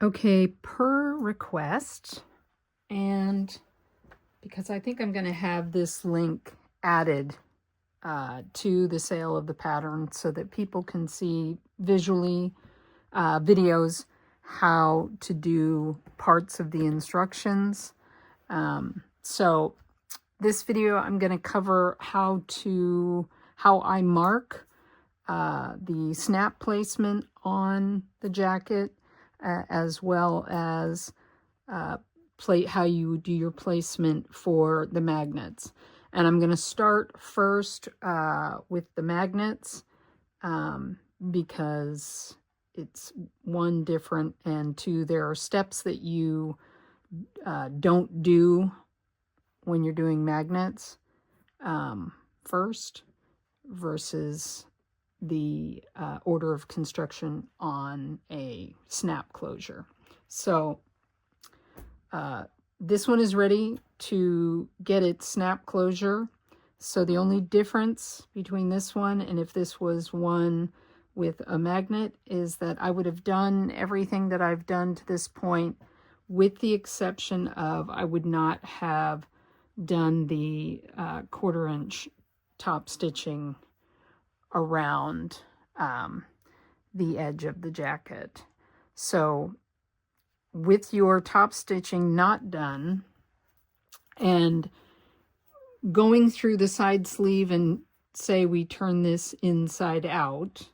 Okay, per request, and because I think I'm going to have this link added to the sale of the pattern so that people can see visually videos how to do parts of the instructions. So this video I'm going to cover how I mark the snap placement on the jacket, as well as how you do your placement for the magnets. And I'm going to start first with the magnets because it's one, different, and two, there are steps that you don't do when you're doing magnets first versus the order of construction on a snap closure. So this one is ready to get its snap closure. So the only difference between this one and if this was one with a magnet is that I would have done everything that I've done to this point, with the exception of I would not have done the 1/4 inch top stitching around the edge of the jacket. So with your top stitching not done and going through the side sleeve, and say we turn this inside out,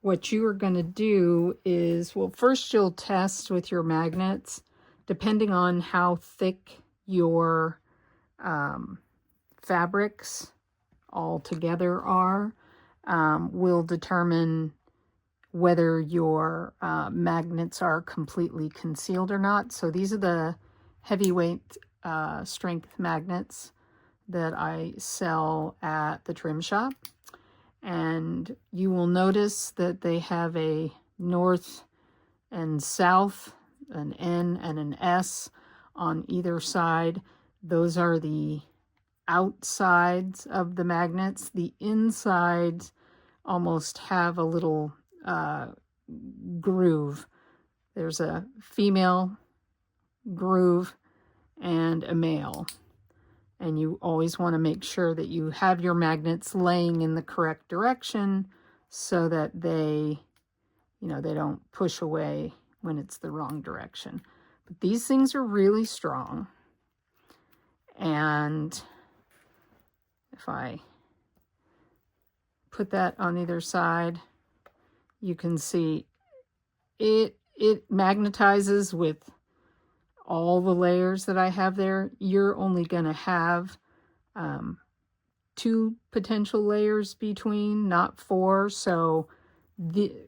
what you are going to do is, well, first you'll test with your magnets, depending on how thick your fabrics all together are, will determine whether your magnets are completely concealed or not. So these are the heavyweight strength magnets that I sell at the trim shop. And you will notice that they have a north and south, an N and an S on either side. Those are the outsides of the magnets. The insides almost have a little groove. There's a female groove and a male. And you always want to make sure that you have your magnets laying in the correct direction so that they don't push away when it's the wrong direction. But these things are really strong. And if I put that on either side, you can see it magnetizes with all the layers that I have there. You're only going to have 2 potential layers between, not 4. So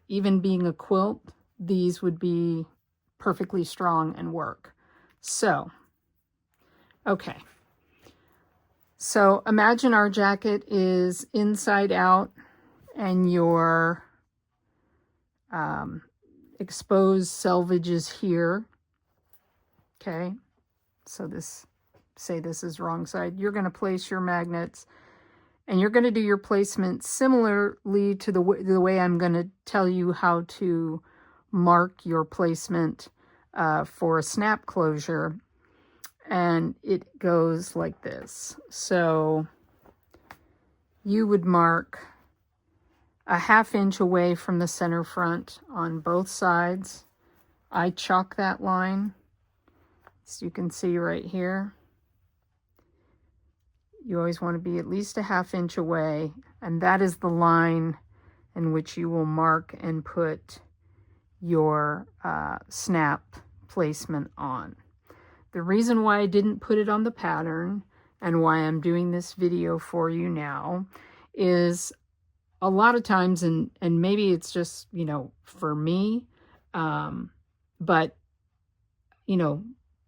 even being a quilt, these would be perfectly strong and work. So, okay. So imagine our jacket is inside out and your exposed selvage is here. Okay, so say this is wrong side. You're going to place your magnets, and you're going to do your placement similarly to the way I'm going to tell you how to mark your placement for a snap closure. And it goes like this. So you would mark a 1/2 inch away from the center front on both sides. I chalk that line, so you can see right here. You always want to be at least a 1/2 inch away, and that is the line in which you will mark and put your snap placement on. The reason why I didn't put it on the pattern and why I'm doing this video for you now is a lot of times, and maybe it's just, for me, but,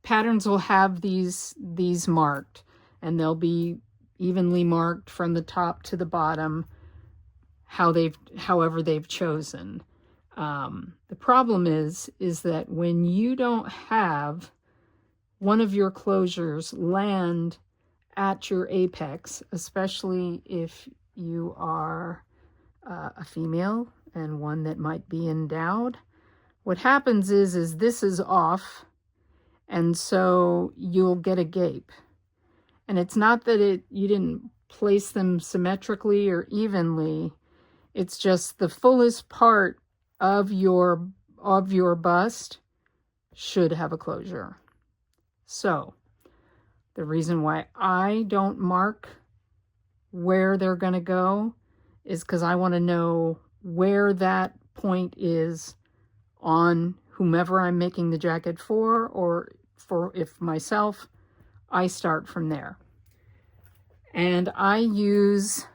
patterns will have these marked, and they'll be evenly marked from the top to the bottom, however they've chosen. The problem is that when you don't have one of your closures land at your apex, especially if you are a female and one that might be endowed, What happens is this is off, and so you'll get a gape. And it's not that you didn't place them symmetrically or evenly. It's just the fullest part of your bust should have a closure. So the reason why I don't mark where they're going to go is because I want to know where that point is on whomever I'm making the jacket for, or for if myself, I start from there. And I use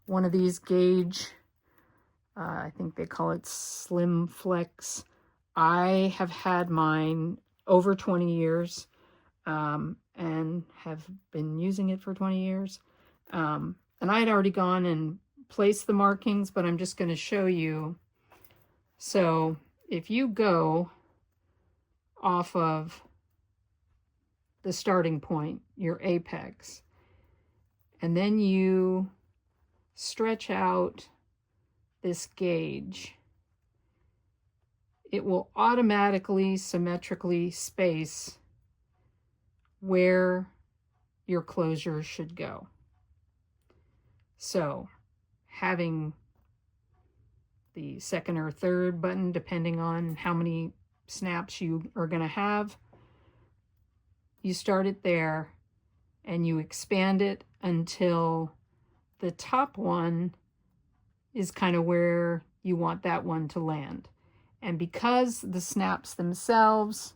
one of these gauge, I think they call it Slim Flex. I have had mine over 20 years and have been using it for 20 years. And I had already gone and placed the markings, but I'm just going to show you. So if you go off of the starting point, your apex, and then you stretch out this gauge, it will automatically symmetrically space where your closure should go. So having the second or third button, depending on how many snaps you are going to have, you start it there and you expand it until the top one is kind of where you want that one to land. And because the snaps themselves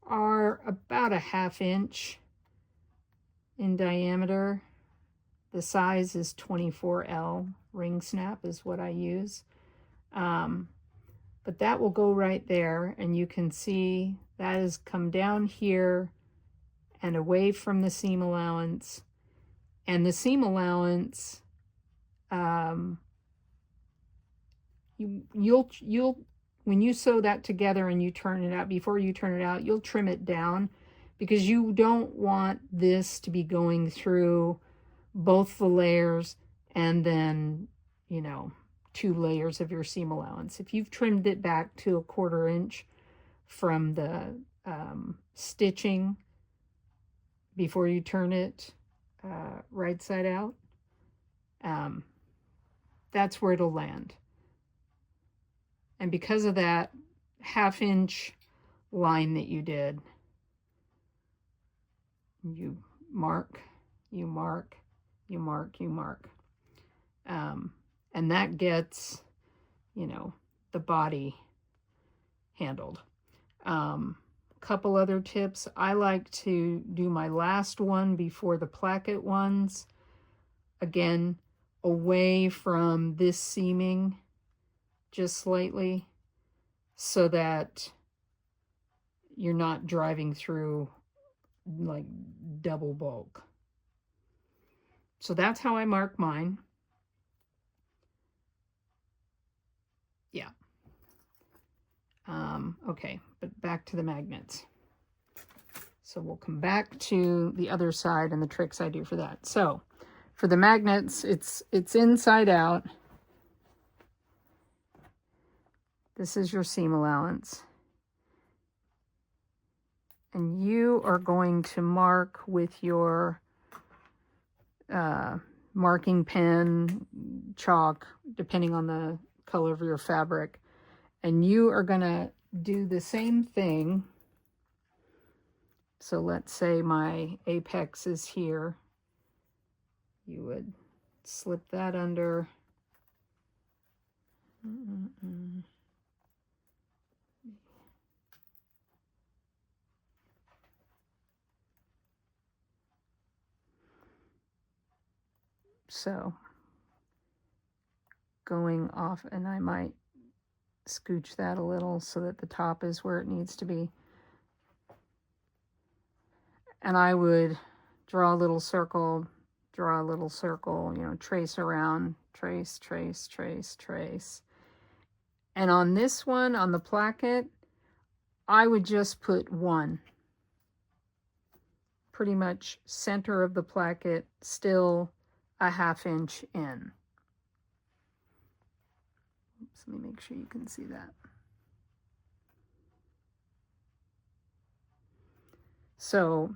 are about a 1/2 inch in diameter, the size is 24L, ring snap is what I use. But that will go right there, and you can see that has come down here and away from the seam allowance. And the seam allowance, you'll when you sew that together and you turn it out, before you turn it out, you'll trim it down, because you don't want this to be going through both the layers and then, 2 layers of your seam allowance. If you've trimmed it back to 1/4 inch from the stitching before you turn it right side out, that's where it'll land. And because of that 1/2 inch line that you did, you mark, you mark, you mark, you mark. And that gets, the body handled. Couple other tips. I like to do my last one before the placket ones. Again, away from this seaming just slightly, so that you're not driving through like double bulk. So that's how I mark mine. Yeah. Okay, but back to the magnets. So we'll come back to the other side and the tricks I do for that. So for the magnets, it's inside out. This is your seam allowance. And you are going to mark with your marking pen, chalk, depending on the color of your fabric. And you are going to do the same thing. So let's say my apex is here. You would slip that under. So going off, and I might scooch that a little so that the top is where it needs to be. And I would draw a little circle, trace around, trace, trace, trace, trace. And on this one, on the placket, I would just put 1. Pretty much center of the placket, still a 1/2 inch in. Oops. Let me make sure you can see that. So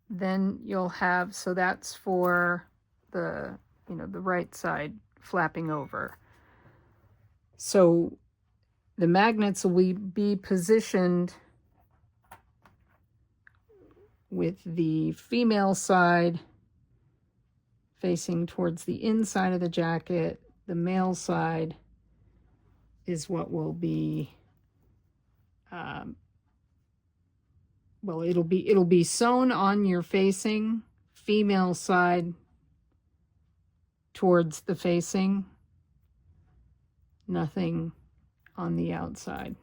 then you'll have, so that's for the, the right side flapping over. So the magnets will be positioned with the female side facing towards the inside of the jacket. The male side is what will be, well, it'll be sewn on your facing, female side towards the facing, nothing on the outside.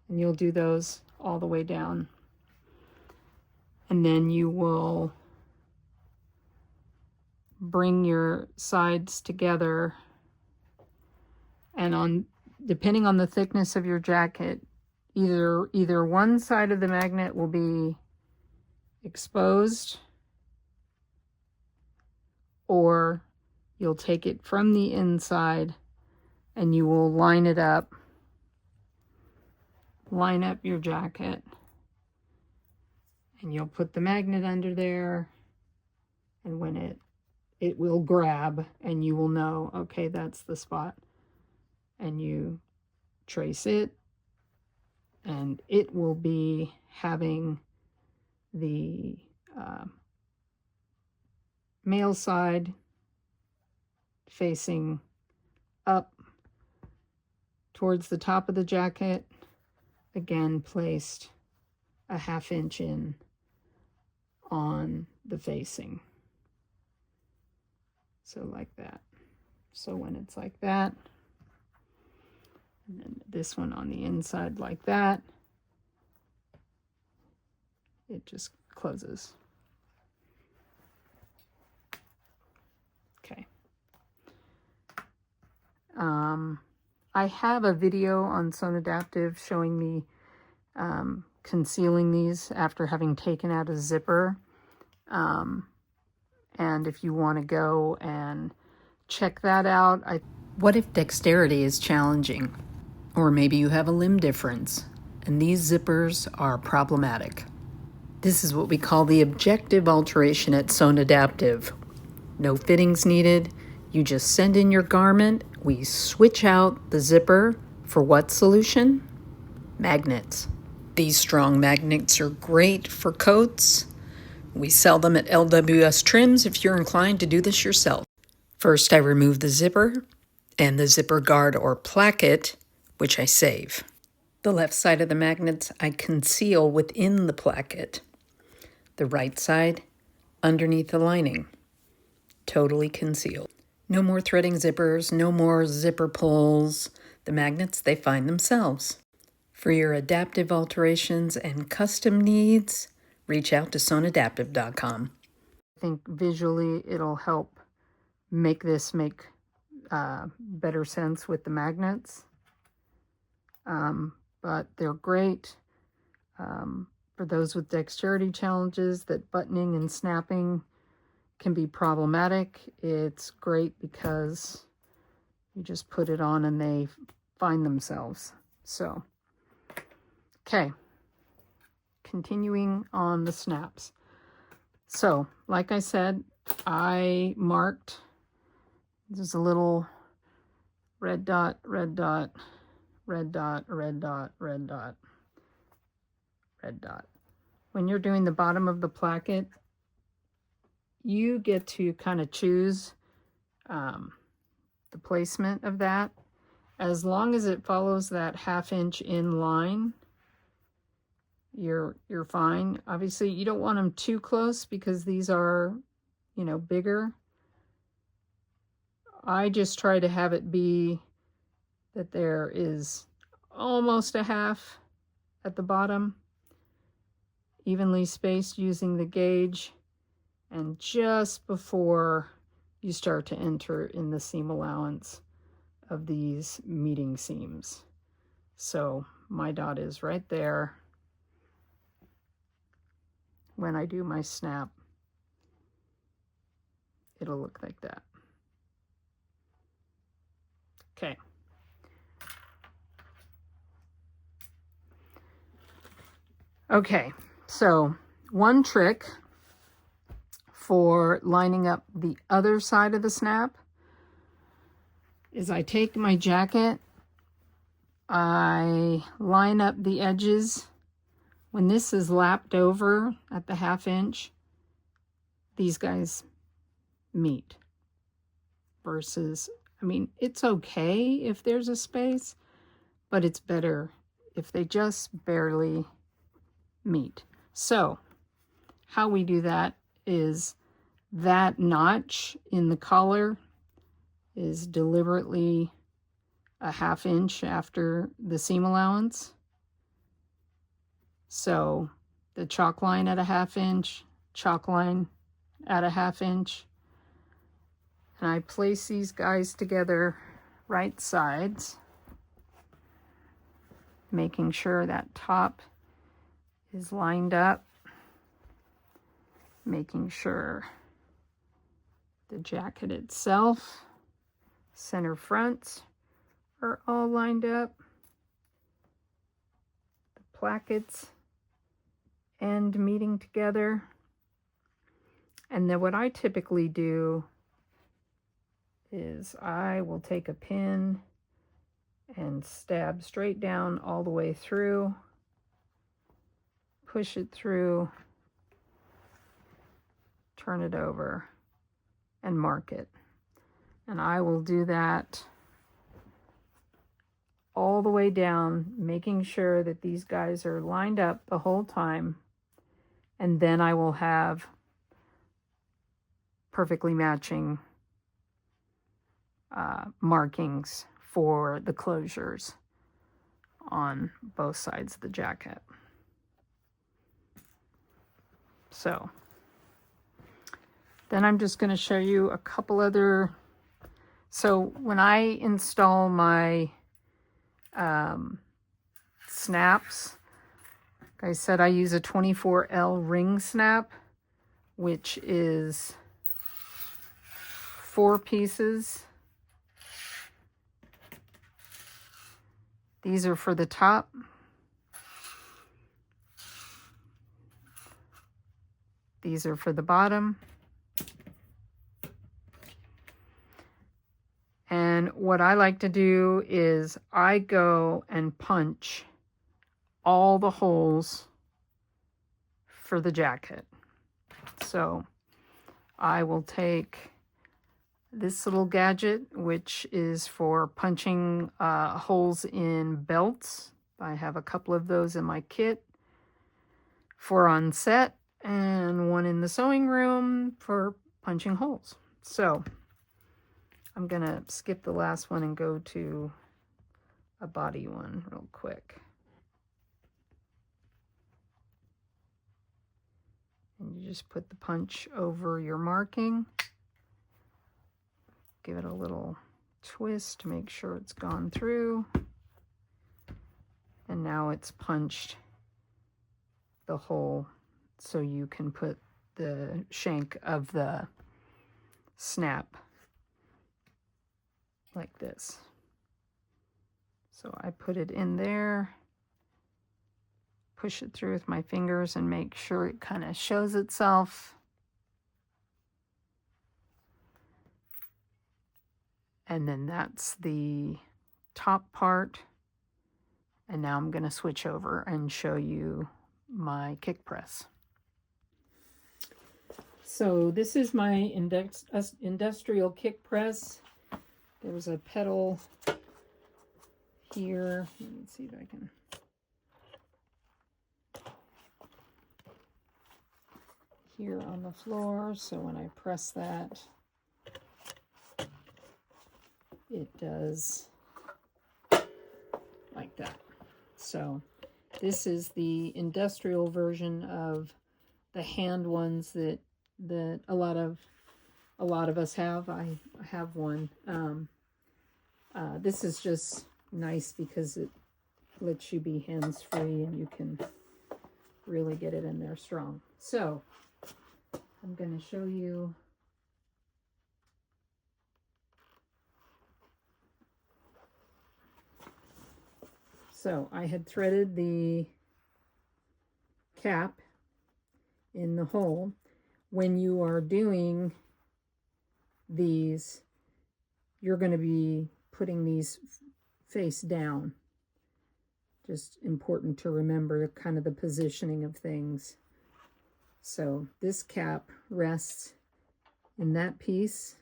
And you'll do those all the way down. And then you will bring your sides together, and depending on the thickness of your jacket, either one side of the magnet will be exposed, or you'll take it from the inside and you will line up your jacket, and you'll put the magnet under there, and when it will grab, and you will know, okay, that's the spot, and you trace it, and it will be having the male side facing up towards the top of the jacket, again placed a 1/2 inch in on the facing. So like that. So when it's like that, and then this one on the inside like that, it just closes. Okay. I have a video on Sewn Adaptive showing me concealing these after having taken out a zipper. And if you want to go and check that out. What if dexterity is challenging? Or maybe you have a limb difference and these zippers are problematic. This is what we call the objective alteration at Sewn Adaptive. No fittings needed. You just send in your garment. We switch out the zipper for what solution? Magnets. These strong magnets are great for coats. We sell them at LWS Trims if you're inclined to do this yourself. First, I remove the zipper and the zipper guard or placket, which I save. The left side of the magnets I conceal within the placket. The right side underneath the lining. Totally concealed. No more threading zippers, no more zipper pulls. The magnets, they find themselves. For your adaptive alterations and custom needs, reach out to sewnadaptive.com. I think visually it'll help make this make better sense with the magnets. But they're great for those with dexterity challenges that buttoning and snapping can be problematic. It's great because you just put it on and they find themselves. So, okay. Continuing on the snaps. So, like I said, I marked, there's a little red dot, red dot, red dot, red dot, red dot, red dot. When you're doing the bottom of the placket, you get to kind of choose the placement of that. As long as it follows that 1/2 inch in line, you're fine. Obviously, you don't want them too close because these are, bigger. I just try to have it be that there is almost a 1/2 at the bottom, evenly spaced using the gauge, and just before you start to enter in the seam allowance of these meeting seams. So my dot is right there. When I do my snap, it'll look like that. Okay, so one trick for lining up the other side of the snap is I take my jacket, I line up the edges. When this is lapped over at the 1/2 inch, these guys meet. Versus, I mean, it's okay if there's a space, but it's better if they just barely meet. So how we do that is that notch in the collar is deliberately a 1/2 inch after the seam allowance. So the chalk line at a 1/2 inch, chalk line at a 1/2 inch. And I place these guys together right sides, making sure that top is lined up, making sure the jacket itself, center fronts are all lined up, the plackets end meeting together. And then what I typically do is I will take a pin and stab straight down all the way through, push it through, turn it over, and mark it. And I will do that all the way down, making sure that these guys are lined up the whole time. And then I will have perfectly matching markings for the closures on both sides of the jacket. So then I'm just going to show you a couple other. So when I install my snaps, like I said, I use a 24L ring snap, which is 4 pieces. These are for the top. These are for the bottom. And what I like to do is I go and punch all the holes for the jacket. So I will take this little gadget, which is for punching holes in belts. I have a couple of those in my kit for on set, and one in the sewing room for punching holes. So I'm gonna skip the last one and go to a body one real quick. And you just put the punch over your marking. Give it a little twist to make sure it's gone through. And now it's punched the hole so you can put the shank of the snap like this. So I put it in there, push it through with my fingers and make sure it kind of shows itself. And then that's the top part. And now I'm going to switch over and show you my kick press. So this is my industrial kick press. There's a pedal here. Let me see if I can. Here on the floor. So when I press that, it does like that. So this is the industrial version of the hand ones that a lot of us have. I have one. This is just nice because it lets you be hands-free and you can really get it in there strong. So I'm going to show you. So I had threaded the cap in the hole. When you are doing these, you're going to be putting these face down. Just important to remember kind of the positioning of things. So this cap rests in that piece,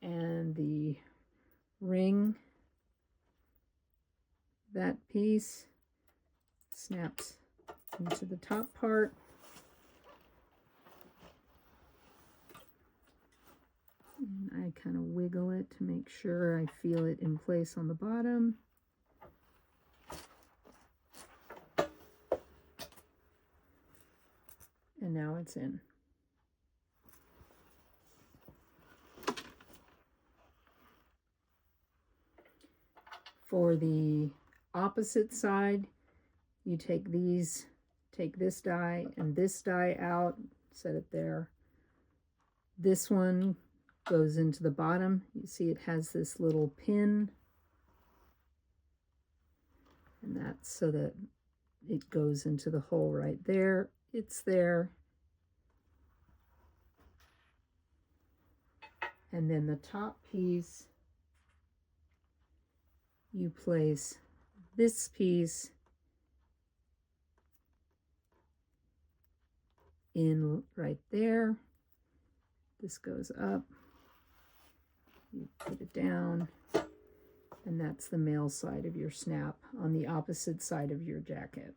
and the ring, that piece, snaps into the top part. And I kind of wiggle it to make sure I feel it in place on the bottom. And now it's in. For the opposite side, you take this die and this die out, set it there. This one goes into the bottom. You see it has this little pin, and that's so that it goes into the hole right there. It's there. And then the top piece, you place this piece in right there. This goes up, you put it down, and that's the male side of your snap on the opposite side of your jacket.